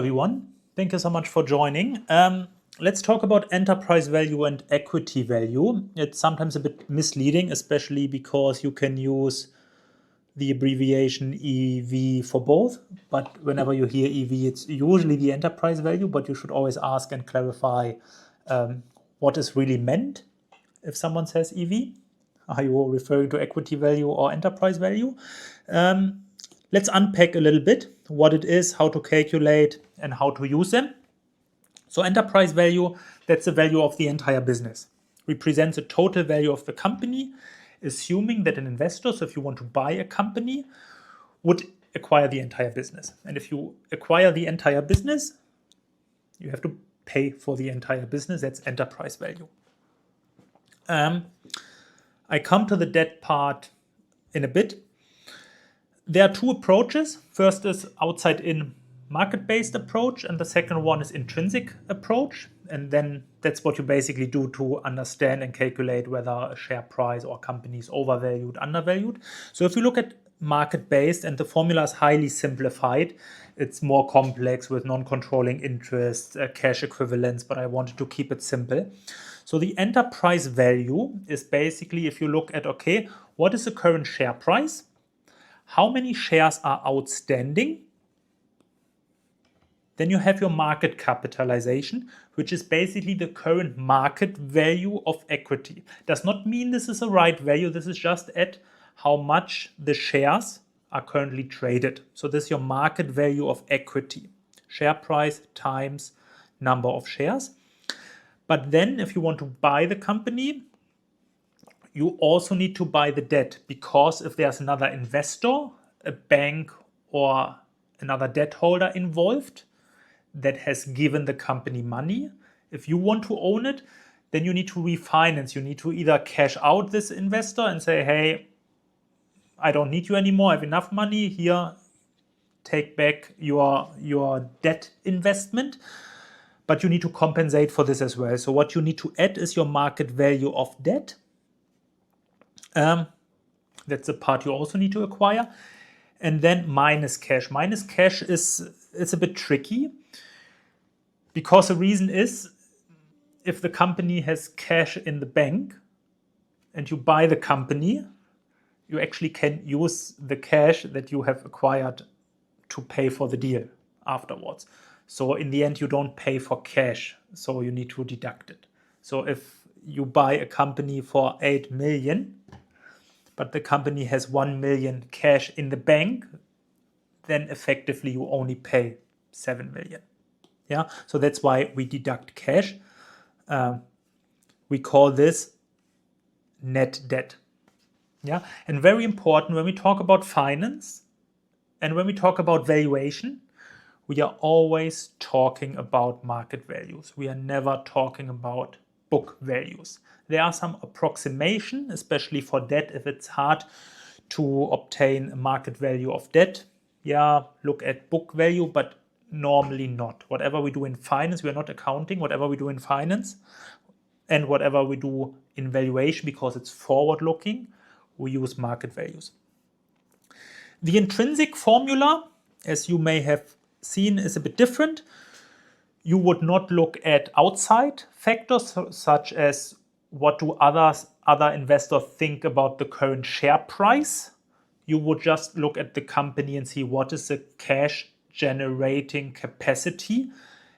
everyone. Thank you so much for joining. Let's talk about enterprise value and equity value. It's sometimes a bit misleading, especially because you can use the abbreviation EV for both. But whenever you hear EV, it's usually the enterprise value, but you should always ask and clarify what is really meant if someone says EV. Are you referring to equity value or enterprise value? Let's unpack a little bit what it is, how to calculate, and how to use them. So enterprise value, that's the value of the entire business. Represents the total value of the company, assuming that an investor, so if you want to buy a company, would acquire the entire business. And if you acquire the entire business, you have to pay for the entire business. That's enterprise value. I come to the debt part in a bit. There are two approaches. First is outside-in market-based approach, and the second one is intrinsic approach. And then that's what you basically do to understand and calculate whether a share price or company is overvalued, undervalued. So if you look at market-based, and the formula is highly simplified, it's more complex with non-controlling interest, cash equivalents, but I wanted to keep it simple. So the enterprise value is basically if you look at, okay, what is the current share price? How many shares are outstanding? Then you have your market capitalization, which is basically the current market value of equity. Does not mean this is the right value. This is just at how much the shares are currently traded. So this is your market value of equity. Share price times number of shares. But then if you want to buy the company, you also need to buy the debt, because if there's another investor, a bank or another debt holder involved that has given the company money, if you want to own it, then you need to refinance. You need to either cash out this investor and say, hey, I don't need you anymore, I have enough money, here, take back your debt investment. But you need to compensate for this as well. So what you need to add is your market value of debt. That's the part you also need to acquire. And then minus cash. Minus cash it's a bit tricky, because the reason is if the company has cash in the bank and you buy the company, you actually can use the cash that you have acquired to pay for the deal afterwards. So in the end, you don't pay for cash, so you need to deduct it. So if you buy a company for 8 million, but the company has 1 million cash in the bank, then effectively you only pay 7 million. Yeah, so that's why we deduct cash. We call this net debt. Yeah, and very important when we talk about finance and when we talk about valuation, we are always talking about market values. We are never talking about book values. There are some approximation, especially for debt, if it's hard to obtain a market value of debt. Yeah, look at book value, but normally not. Whatever we do in finance, we are not accounting. Whatever we do in finance and whatever we do in valuation, because it's forward-looking, we use market values. The intrinsic formula, as you may have seen, is a bit different. You would not look at outside factors such as what do other investors think about the current share price. You would just look at the company and see what is the cash generating capacity,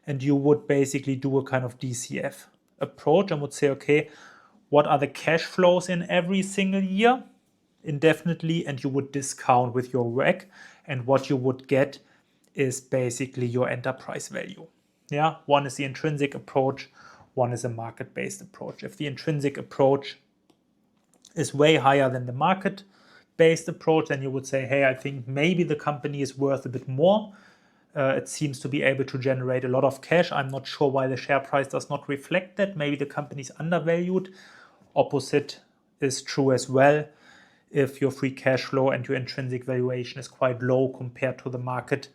and you would basically do a kind of DCF approach and would say, okay, what are the cash flows in every single year indefinitely, and you would discount with your WACC, and what you would get is basically your enterprise value. Yeah, one is the intrinsic approach, one is a market-based approach. If the intrinsic approach is way higher than the market-based approach, then you would say, hey, I think maybe the company is worth a bit more. It seems to be able to generate a lot of cash. I'm not sure why the share price does not reflect that. Maybe the company is undervalued. Opposite is true as well. If your free cash flow and your intrinsic valuation is quite low compared to the market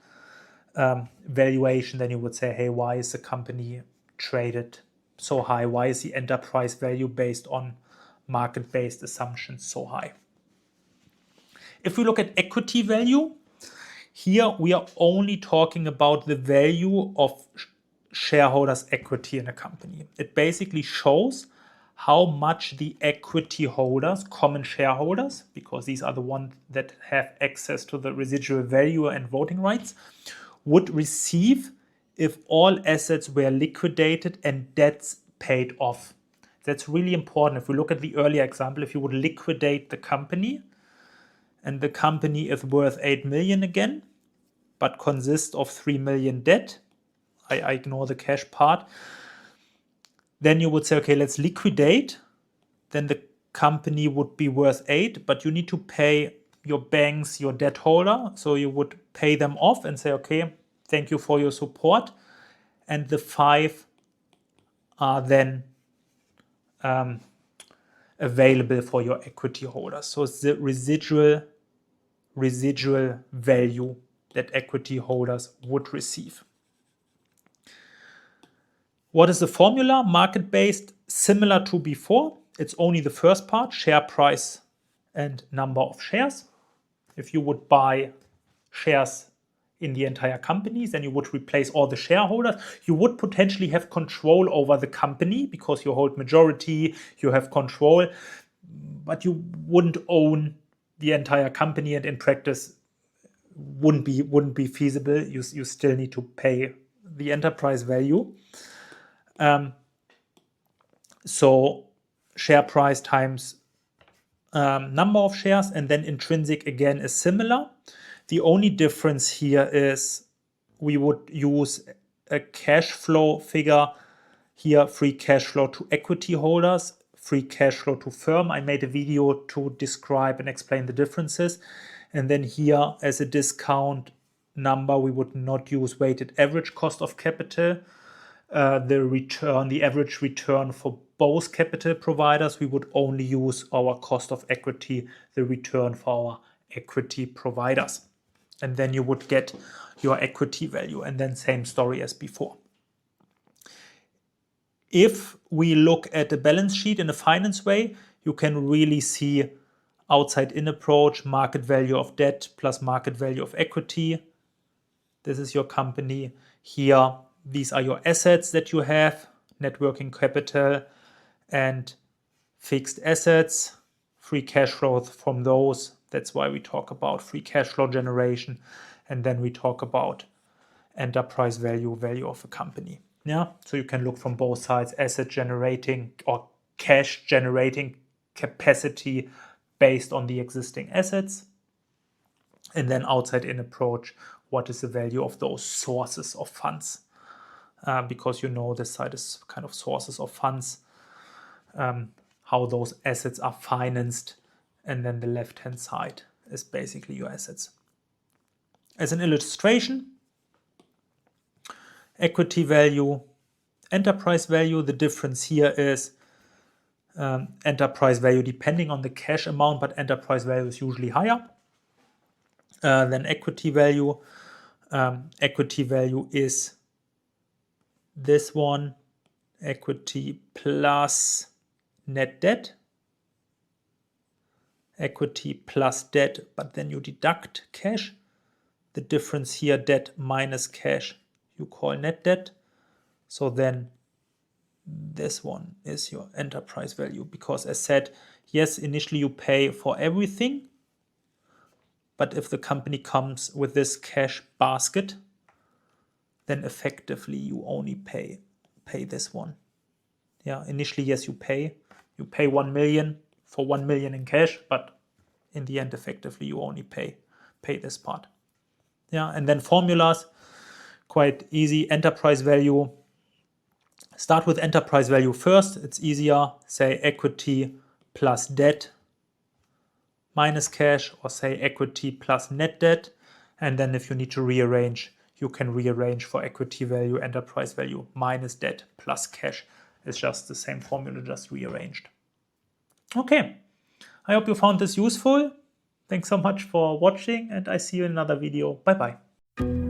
valuation, then you would say, hey, why is the company traded so high? Why is the enterprise value based on market-based assumptions so high? If we look at equity value, Here we are only talking about the value of shareholders' equity in a company. It basically shows how much the equity holders, common shareholders, because these are the ones that have access to the residual value and voting rights, would receive if all assets were liquidated and debts paid off. That's really important. If we look at the earlier example, if you would liquidate the company and the company is worth 8 million again, but consists of 3 million debt, I ignore the cash part, then you would say, okay, let's liquidate. Then the company would be worth 8, but you need to pay your banks, your debt holder. So you would pay them off and say, okay, thank you for your support. And the 5 are then available for your equity holders. So it's the residual value that equity holders would receive. What is the formula? Market-based, similar to before. It's only the first part, share price and number of shares. If you would buy shares in the entire company, then you would replace all the shareholders. You would potentially have control over the company because you hold majority, you have control, but you wouldn't own the entire company, and in practice wouldn't be feasible. You still need to pay the enterprise value. So share price times number of shares, and then intrinsic again is similar. The only difference here is we would use a cash flow figure here, free cash flow to equity holders, free cash flow to firm. I made a video to describe and explain the differences. And then here as a discount number, we would not use weighted average cost of capital. The average return for both capital providers, we would only use our cost of equity, the return for our equity providers. And then you would get your equity value, and then same story as before. If we look at the balance sheet in a finance way, you can really see outside-in approach, market value of debt plus market value of equity. This is your company. Here, these are your assets that you have, net working capital and fixed assets, free cash flow from those. That's why we talk about free cash flow generation. And then we talk about enterprise value of a company. Yeah, so you can look from both sides, asset generating or cash generating capacity based on the existing assets. And then outside-in approach, what is the value of those sources of funds? Because you know this side is kind of sources of funds, how those assets are financed, and then the left-hand side is basically your assets. As an illustration, equity value, enterprise value, the difference here is enterprise value depending on the cash amount, but enterprise value is usually higher than equity value. Equity value is this one, equity plus net debt, equity plus debt, but then you deduct cash. The difference here, debt minus cash, you call net debt. So then this one is your enterprise value, because as said, yes, initially you pay for everything, but if the company comes with this cash basket, then effectively you only pay this one. Yeah, initially, yes, you pay 1 million for 1 million in cash, but in the end, effectively, you only pay this part. Yeah, and then formulas, quite easy. Enterprise value. Start with enterprise value first. It's easier. Say equity plus debt minus cash, or say equity plus net debt. And then if you need to rearrange, you can rearrange for equity value, enterprise value minus debt plus cash. It's just the same formula, just rearranged. Okay, I hope you found this useful. Thanks so much for watching, and I see you in another video. Bye-bye.